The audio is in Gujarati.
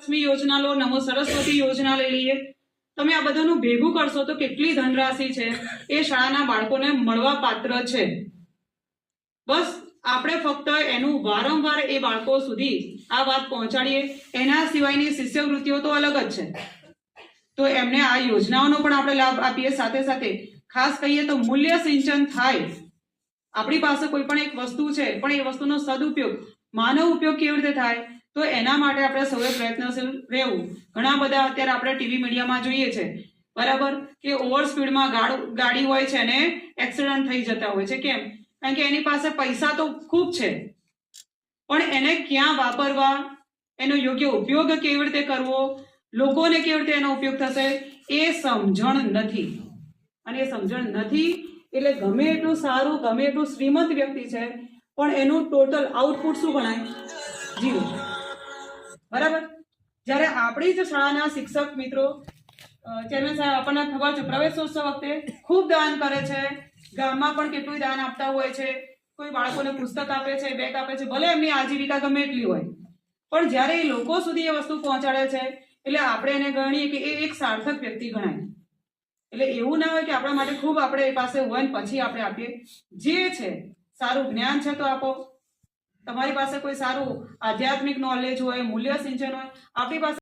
લક્ષ્મી યોજના લો, નમો સરસ્વતી યોજના લઈ લઈએ, તમે આ બધાનું ભેગું કરશો તો કેટલી ધનરાશિ છે એ શાળાના બાળકોને મળવા પાત્ર છે. બસ આપણે ફક્ત એનું વારંવાર એ બાળકો સુધી આ વાત પહોંચાડીએ. એના સિવાયની શિષ્યવૃત્તિઓ તો અલગ જ છે, તો એમને આ યોજનાઓનો પણ આપણે લાભ આપીએ. સાથે સાથે ખાસ કહીએ તો મૂલ્ય સિંચન થાય. આપણી પાસે કોઈ પણ એક વસ્તુ છે, પણ એ વસ્તુનો સદુપયોગ, માનવ ઉપયોગ કેવી રીતે થાય, તો એના માટે આપણે સૌએ પ્રયત્નશીલ રહેવું. ઘણા બધા અત્યારે આપણે ટીવી મીડિયામાં જોઈએ છે, બરાબર, કે ઓવર સ્પીડમાં ગાડી હોય છે અને એક્સિડન્ટ થઈ જતા હોય છે. કેમ? કારણ કે એની પાસે પૈસા તો ખૂબ છે, પણ એને ક્યાં વાપરવા, એનો યોગ્ય ઉપયોગ કેવી રીતે કરવો, લોકોને કેવી રીતે એનો ઉપયોગ થશે, એ સમજણ નથી. અને એ સમજણ નથી એટલે ગમે એટલું સારું, ગમે એટલું શ્રીમંત વ્યક્તિ છે, પણ એનું ટોટલ આઉટપુટ શું ગણાય? જીરો. બરાબર. જ્યારે આપણી જ શાળાના શિક્ષક મિત્રો, ચેરમેન સાહેબ આપણને ખબર છે, પ્રવેશોત્સવ વખતે ખૂબ દાન કરે છે, ગામમાં પણ કેટલું દાન આપતા હોય છે. કોઈ બાળકોને પુસ્તક આપે છે, બેગ આપે છે, ભલે એમની આજીવિકા ગમે એટલી હોય, પણ જ્યારે એ લોકો સુધી એ વસ્તુ પહોંચાડે છે એટલે આપણે એને ગણીએ કે એ એક સાર્થક વ્યક્તિ ગણાય. એટલે એવું ના હોય કે આપણા માટે ખૂબ આપણે એ પાસે હોય ને પછી આપણે આપીએ. જે છે સારું જ્ઞાન છે તો આપો. તમારી પાસે કોઈ સારું આધ્યાત્મિક નોલેજ હોય, મૂલ્ય સિંચન હોય, આપણી પાસે